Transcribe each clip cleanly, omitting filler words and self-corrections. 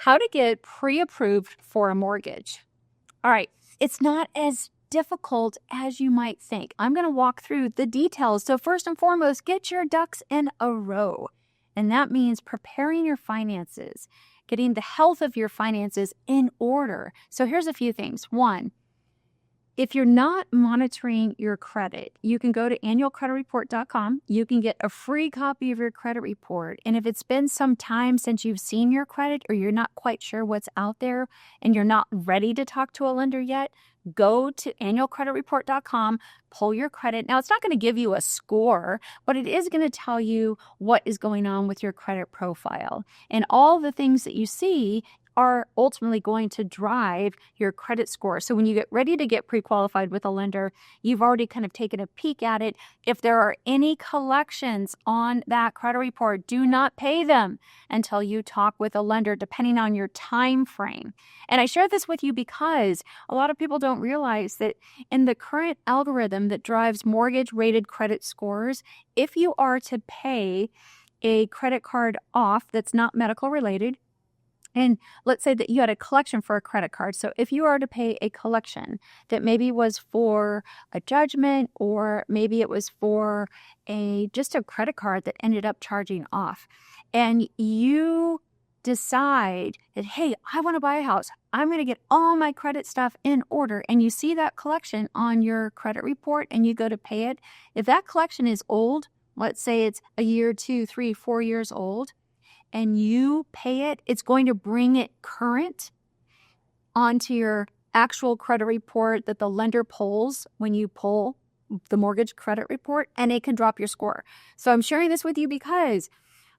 How to get pre-approved for a mortgage. All right, it's not as difficult as you might think. I'm going to walk through the details. So first and foremost, get your ducks in a row. And that means preparing your finances, getting the health of your finances in order. So here's a few things. One, if you're not monitoring your credit, you can go to annualcreditreport.com. You can get a free copy of your credit report. And if it's been some time since you've seen your credit or you're not quite sure what's out there and you're not ready to talk to a lender yet, go to annualcreditreport.com, pull your credit. Now, it's not going to give you a score, but it is going to tell you what is going on with your credit profile. And all the things that you see are ultimately going to drive your credit score. So when you get ready to get pre-qualified with a lender, you've already kind of taken a peek at it. If there are any collections on that credit report, do not pay them until you talk with a lender, depending on your time frame. And I share this with you because a lot of people don't realize that in the current algorithm that drives mortgage-rated credit scores, if you are to pay a credit card off that's not medical related, and let's say that you had a collection for a credit card. So if you are to pay a collection that maybe was for a judgment or maybe it was for just a credit card that ended up charging off, and you decide that, hey, I want to buy a house. I'm going to get all my credit stuff in order. And you see that collection on your credit report and you go to pay it. If that collection is old, let's say it's a year, 2, 3, 4 years old, and you pay it, it's going to bring it current onto your actual credit report that the lender pulls when you pull the mortgage credit report, and it can drop your score. So I'm sharing this with you because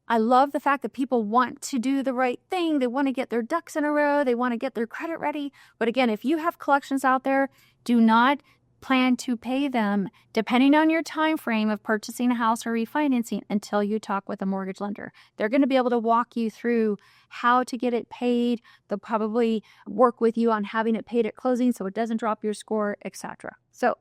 I love the fact that people want to do the right thing. They want to get their ducks in a row. They want to get their credit ready. But again, if you have collections out there, do not plan to pay them depending on your time frame of purchasing a house or refinancing until you talk with a mortgage lender. They're going to be able to walk you through how to get it paid. They'll probably work with you on having it paid at closing so it doesn't drop your score, etc. So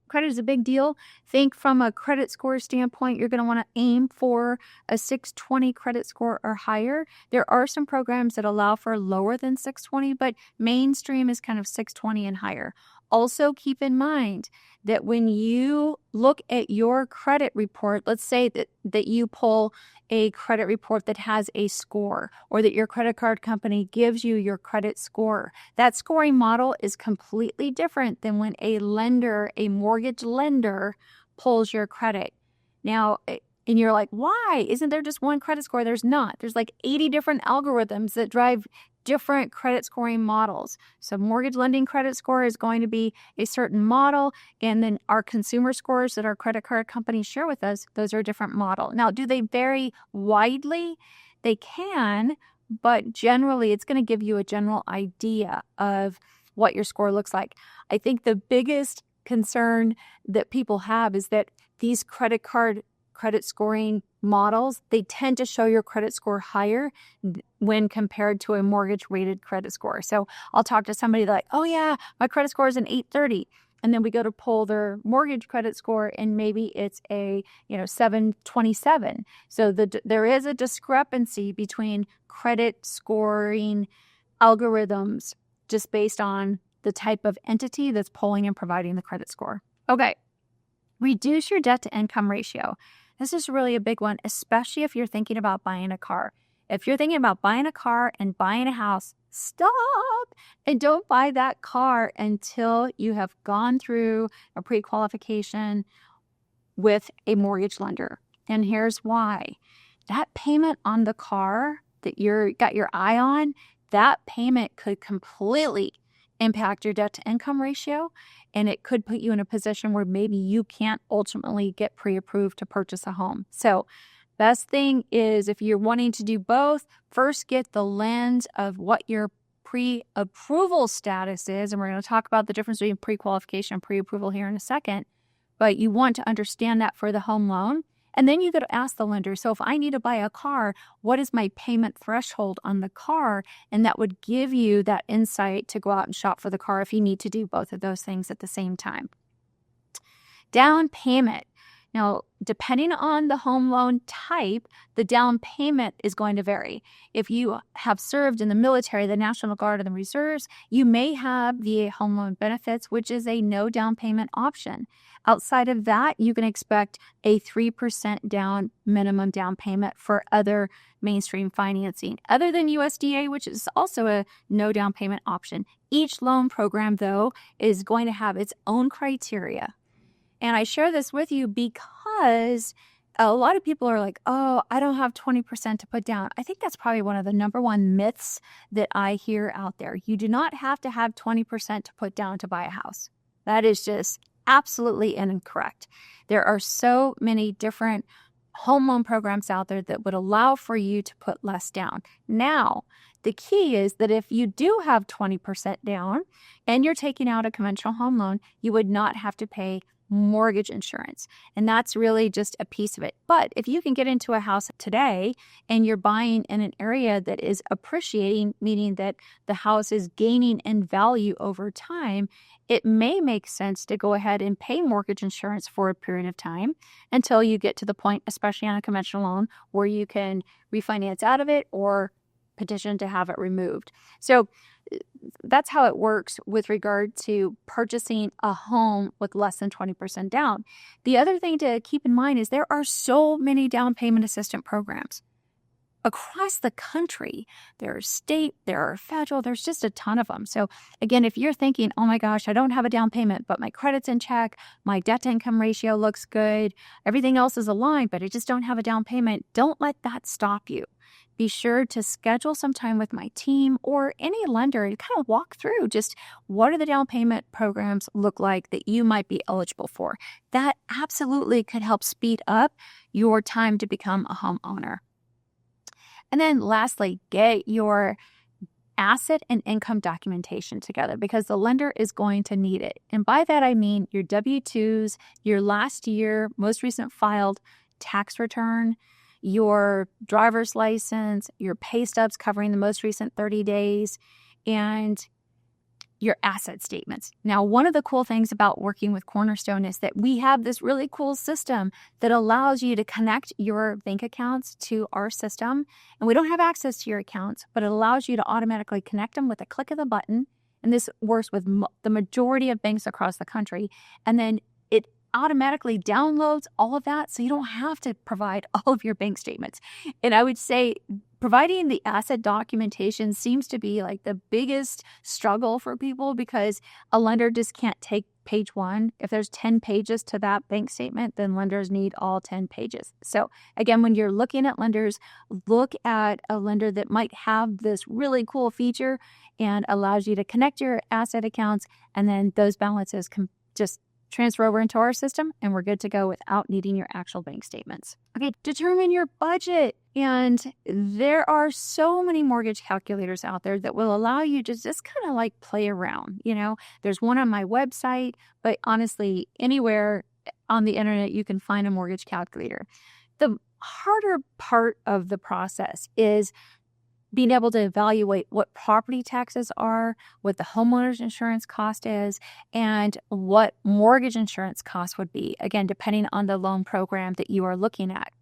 credit is a big deal. Think from a credit score standpoint, you're going to want to aim for a 620 credit score or higher. There are some programs that allow for lower than 620, but mainstream is kind of 620 and higher. Also, keep in mind that when you look at your credit report, let's say that you pull a credit report that has a score or that your credit card company gives you your credit score, that scoring model is completely different than when a mortgage lender, pulls your credit. Now, and you're like, why? Isn't there just one credit score? There's not. There's like 80 different algorithms that drive different credit scoring models. So mortgage lending credit score is going to be a certain model. And then our consumer scores that our credit card companies share with us, those are a different model. Now, do they vary widely? They can, but generally it's going to give you a general idea of what your score looks like. I think the biggest concern that people have is that these credit scoring models, they tend to show your credit score higher when compared to a mortgage rated credit score. So I'll talk to somebody like, oh yeah, my credit score is an 830. And then we go to pull their mortgage credit score and maybe it's a 727. So there is a discrepancy between credit scoring algorithms just based on the type of entity that's pulling and providing the credit score. Okay, reduce your debt to income ratio. This is really a big one, especially if you're thinking about buying a car. If you're thinking about buying a car and buying a house, stop and don't buy that car until you have gone through a pre-qualification with a mortgage lender. And here's why. That payment on the car that you're got your eye on, that payment could completely impact your debt to income ratio, and it could put you in a position where maybe you can't ultimately get pre-approved to purchase a home. So best thing is, if you're wanting to do both, first get the lens of what your pre-approval status is, and we're going to talk about the difference between pre-qualification and pre-approval here in a second, but you want to understand that for the home loan. And then you got to ask the lender, so if I need to buy a car, what is my payment threshold on the car? And that would give you that insight to go out and shop for the car if you need to do both of those things at the same time. Down payment. Now, depending on the home loan type, the down payment is going to vary. If you have served in the military, the National Guard, and the Reserves, you may have VA home loan benefits, which is a no down payment option. Outside of that, you can expect a 3% down minimum down payment for other mainstream financing, other than USDA, which is also a no down payment option. Each loan program, though, is going to have its own criteria. And I share this with you because a lot of people are like, oh, I don't have 20% to put down. I think that's probably one of the number one myths that I hear out there. You do not have to have 20% to put down to buy a house. That is just absolutely incorrect. There are so many different home loan programs out there that would allow for you to put less down. Now, the key is that if you do have 20% down and you're taking out a conventional home loan, you would not have to pay mortgage insurance. And that's really just a piece of it. But if you can get into a house today and you're buying in an area that is appreciating, meaning that the house is gaining in value over time, it may make sense to go ahead and pay mortgage insurance for a period of time until you get to the point, especially on a conventional loan, where you can refinance out of it or petition to have it removed. So that's how it works with regard to purchasing a home with less than 20% down. The other thing to keep in mind is there are so many down payment assistance programs across the country. There are state, there are federal, there's just a ton of them. So again, if you're thinking, oh my gosh, I don't have a down payment, but my credit's in check, my debt to income ratio looks good, everything else is aligned, but I just don't have a down payment, don't let that stop you. Be sure to schedule some time with my team or any lender to kind of walk through just what do the down payment programs look like that you might be eligible for. That absolutely could help speed up your time to become a homeowner. And then lastly, get your asset and income documentation together because the lender is going to need it. And by that, I mean your W-2s, your last year, most recent filed tax return, your driver's license, your pay stubs covering the most recent 30 days, and your asset statements. Now, one of the cool things about working with Cornerstone is that we have this really cool system that allows you to connect your bank accounts to our system. And we don't have access to your accounts, but it allows you to automatically connect them with a click of the button. And this works with the majority of banks across the country. And then it automatically downloads all of that so you don't have to provide all of your bank statements. And I would say providing the asset documentation seems to be like the biggest struggle for people because a lender just can't take page one. If there's 10 pages to that bank statement, then lenders need all 10 pages. So again, when you're looking at lenders, look at a lender that might have this really cool feature and allows you to connect your asset accounts, and then those balances can just transfer over into our system and we're good to go without needing your actual bank statements. Okay, determine your budget. And there are so many mortgage calculators out there that will allow you to just kind of like play around. You know, there's one on my website, but honestly, anywhere on the internet, you can find a mortgage calculator. The harder part of the process is being able to evaluate what property taxes are, what the homeowner's insurance cost is, and what mortgage insurance costs would be, again, depending on the loan program that you are looking at.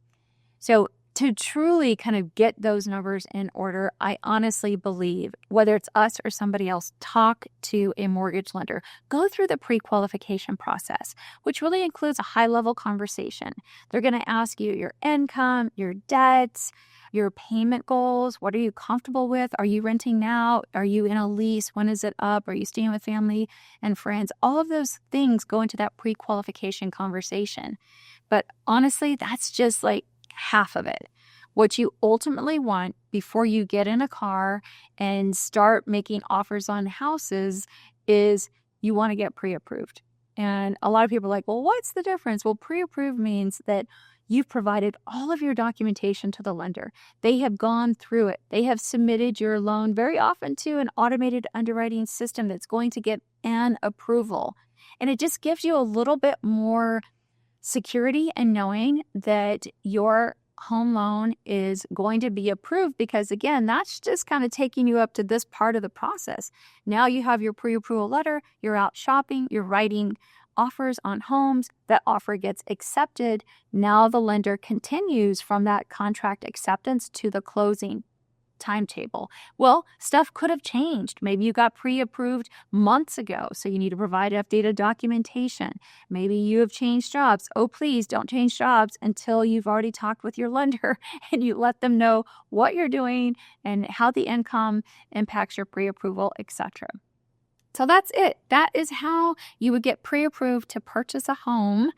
So to truly kind of get those numbers in order, I honestly believe, whether it's us or somebody else, talk to a mortgage lender. Go through the pre-qualification process, which really includes a high-level conversation. They're going to ask you your income, your debts, your payment goals. What are you comfortable with? Are you renting now? Are you in a lease? When is it up? Are you staying with family and friends? All of those things go into that pre-qualification conversation. But honestly, that's just like half of it. What you ultimately want before you get in a car and start making offers on houses is you want to get pre-approved. And a lot of people are like, well, what's the difference? Well, pre-approved means that you've provided all of your documentation to the lender. They have gone through it. They have submitted your loan very often to an automated underwriting system that's going to get an approval. And it just gives you a little bit more security in knowing that your home loan is going to be approved because, again, that's just kind of taking you up to this part of the process. Now you have your pre-approval letter, you're out shopping, you're writing offers on homes. That offer gets accepted. Now the lender continues from that contract acceptance to the closing timetable. Well, stuff could have changed. Maybe you got pre-approved months ago, so you need to provide updated documentation. Maybe you have changed jobs. Oh, please don't change jobs until you've already talked with your lender and you let them know what you're doing and how the income impacts your pre-approval, etc. So that's it. That is how you would get pre-approved to purchase a home.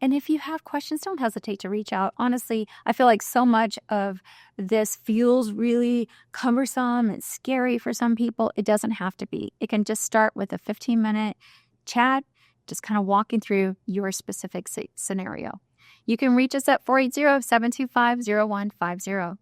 And if you have questions, don't hesitate to reach out. Honestly, I feel like so much of this feels really cumbersome and scary for some people. It doesn't have to be. It can just start with a 15-minute chat, just kind of walking through your specific scenario. You can reach us at 480-725-0150.